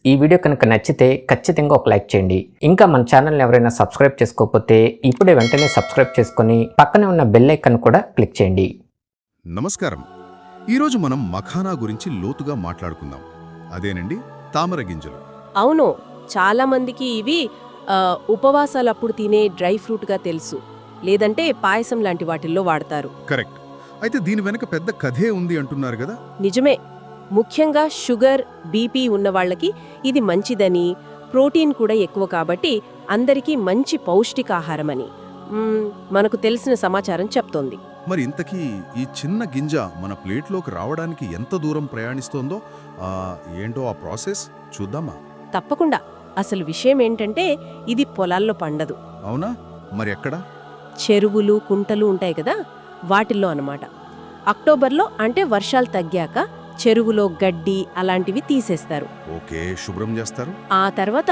ఈ వీడియో కనుక నచ్చితే ఖచ్చితంగా ఒక లైక్ చేయండి. ఇంకా మన ఛానల్ని ఎవరైనా సబ్స్క్రైబ్ చేసుకోకపోతే ఇప్పుడే వెంటనే సబ్స్క్రైబ్ చేసుకొని పక్కనే ఉన్న బెల్ ఐకాన్ కూడా క్లిక్ చేయండి. నమస్కారం. ఈరోజు మనం మఖానా గురించి లోతుగా మాట్లాడుకుందాం. అదేనండి తామర గింజలు. అవును, చాలా మందికి ఇవి ఉపవాసాలప్పుడు తినే డ్రై ఫ్రూట్గా తెలుసు, లేదంటే పాయసం లాంటి వాటిల్లో వాడతారు. కరెక్ట్. అయితే దీని వెనక పెద్ద కథే ఉంది అంటున్నారు కదా? నిజమే. ముఖ్యంగా షుగర్, బీపీ ఉన్న వాళ్ళకి ఇది మంచిదని, ప్రోటీన్ కూడా ఎక్కువ కాబట్టి అందరికీ మంచి పౌష్టికాహారమని మనకు తెలిసిన సమాచారం చెప్తోంది. మరి ఇంతకీ ఈ చిన్న గింజ మన ప్లేట్లోకి రావడానికి ఎంత దూరం ప్రయాణిస్తోందో ఏంటో ఆ ప్రాసెస్ చూద్దామా? తప్పకుండా. అసలు విషయం ఏంటంటే ఇది పొలాల్లో పండదు. అవునా? మరి ఎక్కడ? చెరువులు, కుంటలు ఉంటాయి కదా, వాటిల్లో అన్నమాట. అక్టోబర్లో అంటే వర్షాలు తగ్గాక చెరువులో గడ్డి అలాంటివి తీసేస్తారు. ఓకే, శుభ్రం చేస్తారు. ఆ తర్వాత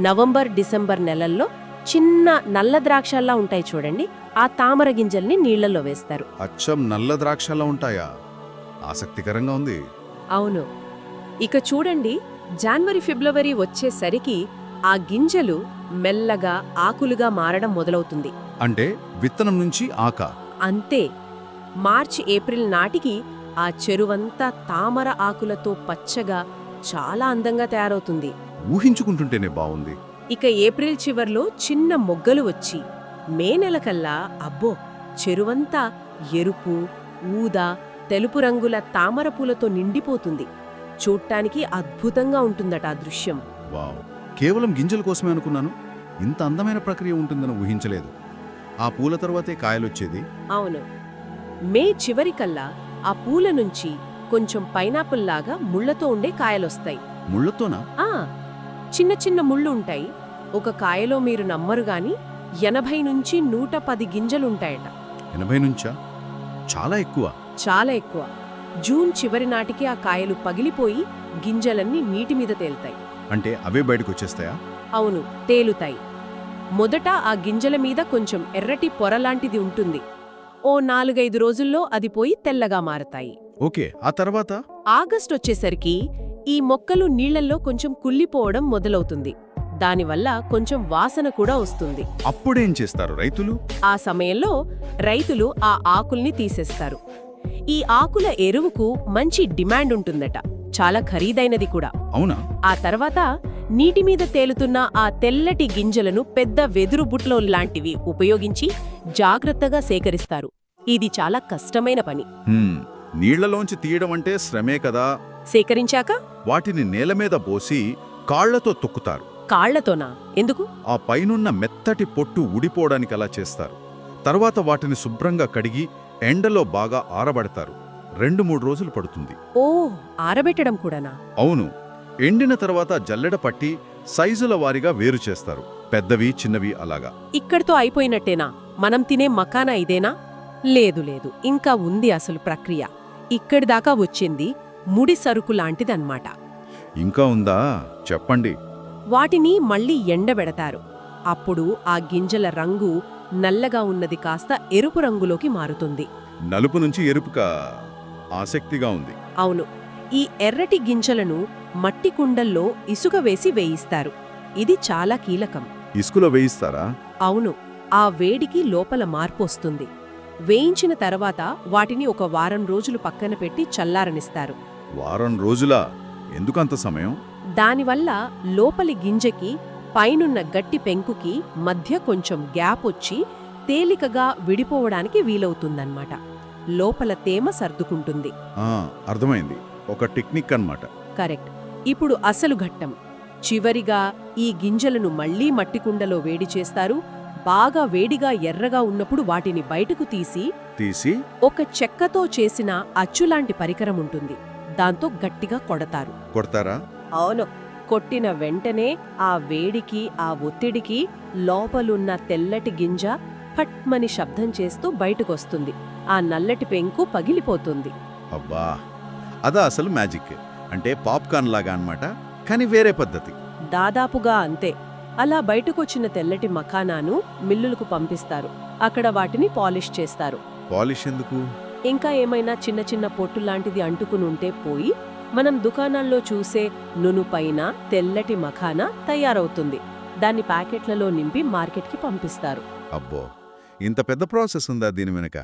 నవంబర్, డిసెంబర్ నెలల్లో చిన్న నల్ల ద్రాక్షల్లా ఉంటాయి చూడండి, ఆ తామర గింజల్ని నీళ్లలో వేస్తారు. అచ్చం నల్ల ద్రాక్షలా ఉంటాయా? ఆసక్తికరంగా ఉంది. అవును. ఇక చూడండి, జనవరి, ఫిబ్రవరి వచ్చేసరికి ఆ గింజలు మెల్లగా ఆకులుగా మారడం మొదలవుతుంది. అంటే విత్తనం నుంచి ఆక. అంతే. మార్చి, ఏప్రిల్ నాటికి ఆ చెరువంతా తామర ఆకులతో పచ్చగా చాలా అందంగా తయారవుతుంది. ఊహించుకుంటుంటేనే బావుంది. ఇక ఏప్రిల్ చివర్లో చిన్న మొగ్గలు వచ్చి మే నెలకల్లా అబ్బో, చెరువంతా ఎరుపు, ఊదా, తెలుపు రంగుల తామర పూలతో నిండిపోతుంది. చూడ్డానికి అద్భుతంగా ఉంటుందట ఆ దృశ్యం. వావ్, కేవలం గింజల కోసమే అనుకున్నాను. ఇంత అందమైన ప్రక్రియ ఉంటుందని ఊహించలేదు. ఆ పూల తర్వాతే కాయలొచ్చేది. అవును. మే చివరికల్లా ఆ పూల నుంచి కొంచెం పైనాపిల్ లాగా ముళ్లతో ఉండే కాయలొస్తాయి. ముళ్లతోనా? చిన్న చిన్న ముళ్ళు ఉంటాయి. ఒక కాయలో మీరు నమ్మరు గాని 80 నుంచి 110 గింజలుంటాయట. 80 నుంచా? చాలా ఎక్కువ. చాలా ఎక్కువ. జూన్ చివరి నాటికి ఆ కాయలు పగిలిపోయి గింజలన్నీ నీటి మీద తేలుతాయి. అంటే అవే బయటకొచ్చేస్తాయా? అవును, తేలుతాయి. మొదట ఆ గింజల మీద కొంచెం ఎర్రటి పొరలాంటిది ఉంటుంది. ఓ 4-5 రోజుల్లో అది పోయి తెల్లగా మారతాయి. ఓకే, ఆ తర్వాత? ఆగస్టు వచ్చేసరికి ఈ మొక్కలు నీళ్లల్లో కొంచెం కుళ్ళిపోవడం మొదలవుతుంది. దానివల్ల కొంచెం వాసన కూడా వస్తుంది. అప్పుడేం చేస్తారు రైతులు? ఆ సమయంలో రైతులు ఆ ఆకుల్ని తీసేస్తారు. ఈ ఆకుల ఎరువుకు మంచి డిమాండ్ ఉంటుందట, చాలా ఖరీదైనది కూడా. అవునా? ఆ తర్వాత నీటి మీద తేలుతున్న ఆ తెల్లటి గింజలను పెద్ద వెదురు బుట్లో లాంటివి ఉపయోగించి జాగ్రత్తగా సేకరిస్తారు. ఇది చాలా కష్టమైన పని. నీళ్లలోంచి తీయడం అంటే శ్రమే కదా. సేకరించాక వాటిని నేల మీద పోసి కాళ్లతో తొక్కుతారు. కాళ్లతోనా? ఎందుకు? ఆ పైనున్న మెత్తటి పొట్టు ఊడిపోవడానికి అలా చేస్తారు. తర్వాత వాటిని శుభ్రంగా కడిగి ఎండలో బాగా ఆరబడతారు. 2-3 రోజులు పడుతుంది. ఓ, ఆరబెట్టడం కూడానా? అవును. ఎండిన తర్వాత జల్లెడ పట్టి సైజుల వారీగా వేరు చేస్తారు. పెద్దవి, చిన్నవి అలాగా. ఇక్కడితో అయిపోయినట్టేనా? మనం తినే మకానా ఇదేనా? లేదు లేదు, ఇంకా ఉంది అసలు ప్రక్రియ. ఇక్కడిదాకా వచ్చింది ముడి సరుకు లాంటిదన్నమాట. ఇంకా ఉందా? చెప్పండి. వాటిని మళ్ళీ ఎండబెడతారు. అప్పుడు ఆ గింజల రంగు నల్లగా ఉన్నది కాస్త ఎరుపు రంగులోకి మారుతుంది. నలుపు నుంచి ఎరుపుగా. ఆసక్తిగా ఉంది. అవును. ఈ ఎర్రటి గింజలను మట్టి కుండల్లో ఇసుక వేసి వేయిస్తారు. ఇది చాలా కీలకం. ఇసుకలో వేయిస్తారా? అవును. ఆ వేడికి లోపల మార్పు వస్తుంది. వేయించిన తర్వాత వాటిని ఒక వారం రోజులు పక్కన పెట్టి చల్లారనిస్తారు. వారం రోజులా? ఎందుకంత సమయం? దానివల్ల లోపలి గింజకి పైనున్న గట్టి పెంకుకి మధ్య కొంచెం గ్యాప్ వచ్చి తేలికగా విడిపోవడానికి వీలవుతుందన్నమాట. లోపల తేమ సర్దుకుంటుంది. అర్థమైంది. ఒక టెక్నిక్ అన్నమాట. కరెక్ట్. ఇప్పుడు అసలు ఘట్టం. చివరిగా ఈ గింజలను మళ్లీ మట్టికుండలో వేడి చేస్తారు. బాగా వేడిగా ఎర్రగా ఉన్నప్పుడు వాటిని బయటకు తీసి ఒక చెక్కతో చేసిన అచ్చులాంటి పరికరం ఉంటుంది, దాంతో గట్టిగా కొడతారా? అవును. కొట్టిన వెంటనే ఆ వేడికి, ఆ ఒత్తిడికి లోపలున్న తెల్లటి గింజ ఫట్మని శబ్దం చేస్తూ బయటకొస్తుంది. ఆ నల్లటి పెంకు పగిలిపోతుంది. అబ్బా, అదా అసలు మ్యాజిక్. అంటే పాప్కార్న్ లాగా అన్నమాట, కానీ వేరే పద్ధతి. దాదాపుగా అంతే. అలా బయటకొచ్చిన తెల్లటి మఖానాను మిల్లులకు పంపిస్తారు. అక్కడ వాటిని పాలిష్ చేస్తారు. పాలిష్ ఎందుకు? ఇంకా ఏమైనా చిన్న చిన్న పొట్టులాంటిది అంటుకునుంటే పోయి మనం దుకాణాల్లో చూసే నునుపైన తెల్లటి మఖానా తయారవుతుంది. దాన్ని ప్యాకెట్లలో నింపి మార్కెట్కి పంపిస్తారు. అబ్బో, ఇంత పెద్ద ప్రాసెస్ ఉందా దీని వెనక?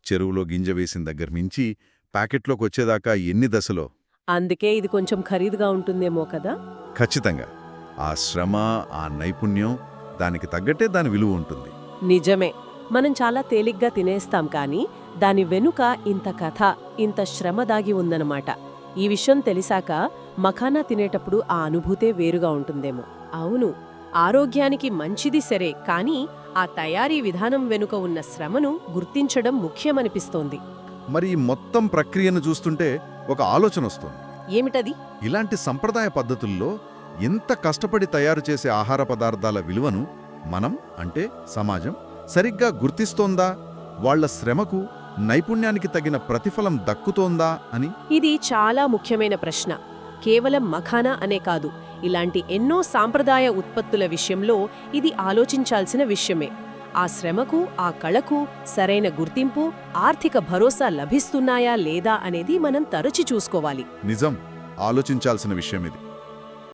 చెరువులో గింజ వేసిన దగ్గర నుంచి ప్యాకెట్లోకి వచ్చేదాకా ఎన్ని దశలో? అందుకే ఇది కొంచెం ఖరీదుగా ఉంటుందేమో కదా. ఖచ్చితంగా. ఆ శ్రమ, ఆ నైపుణ్యం, దానికి తగ్గట్టే దాని విలువ ఉంటుంది. నిజమే. మనం చాలా తేలిగ్గా తినేస్తాం, కానీ దాని వెనుక ఇంత కథ, ఇంత శ్రమ దాగి ఉందన్నమాట. ఈ విషయం తెలిసాక మఖానా తినేటప్పుడు ఆ అనుభూతే వేరుగా ఉంటుందేమో. అవును, ఆరోగ్యానికి మంచిది సరే, కానీ ఆ తయారీ విధానం వెనుక ఉన్న శ్రమను గుర్తించడం ముఖ్యమనిపిస్తోంది. మరి ఈ మొత్తం ప్రక్రియను చూస్తుంటే ఒక ఆలోచన వస్తుంది. ఏమిటది? ఇలాంటి సంప్రదాయ పద్ధతుల్లో ఎంత కష్టపడి తయారు చేసే ఆహార పదార్థాల విలువను మనం, అంటే సమాజం, సరిగ్గా గుర్తిస్తోందా? వాళ్ల శ్రమకు, నైపుణ్యానికి తగిన ప్రతిఫలం దక్కుతోందా అని? ఇది చాలా ముఖ్యమైన ప్రశ్న. కేవలం మఖానా అనే కాదు, ఇలాంటి ఎన్నో సాంప్రదాయ ఉత్పత్తుల విషయంలో ఇది ఆలోచించాల్సిన విషయమే. ఆ శ్రమకు, ఆ కళకు సరైన గుర్తింపు, ఆర్థిక భరోసా లభిస్తున్నాయా లేదా అనేది మనం తరచి చూసుకోవాలి. నిజం, ఆలోచించాల్సిన విషయం ఇది.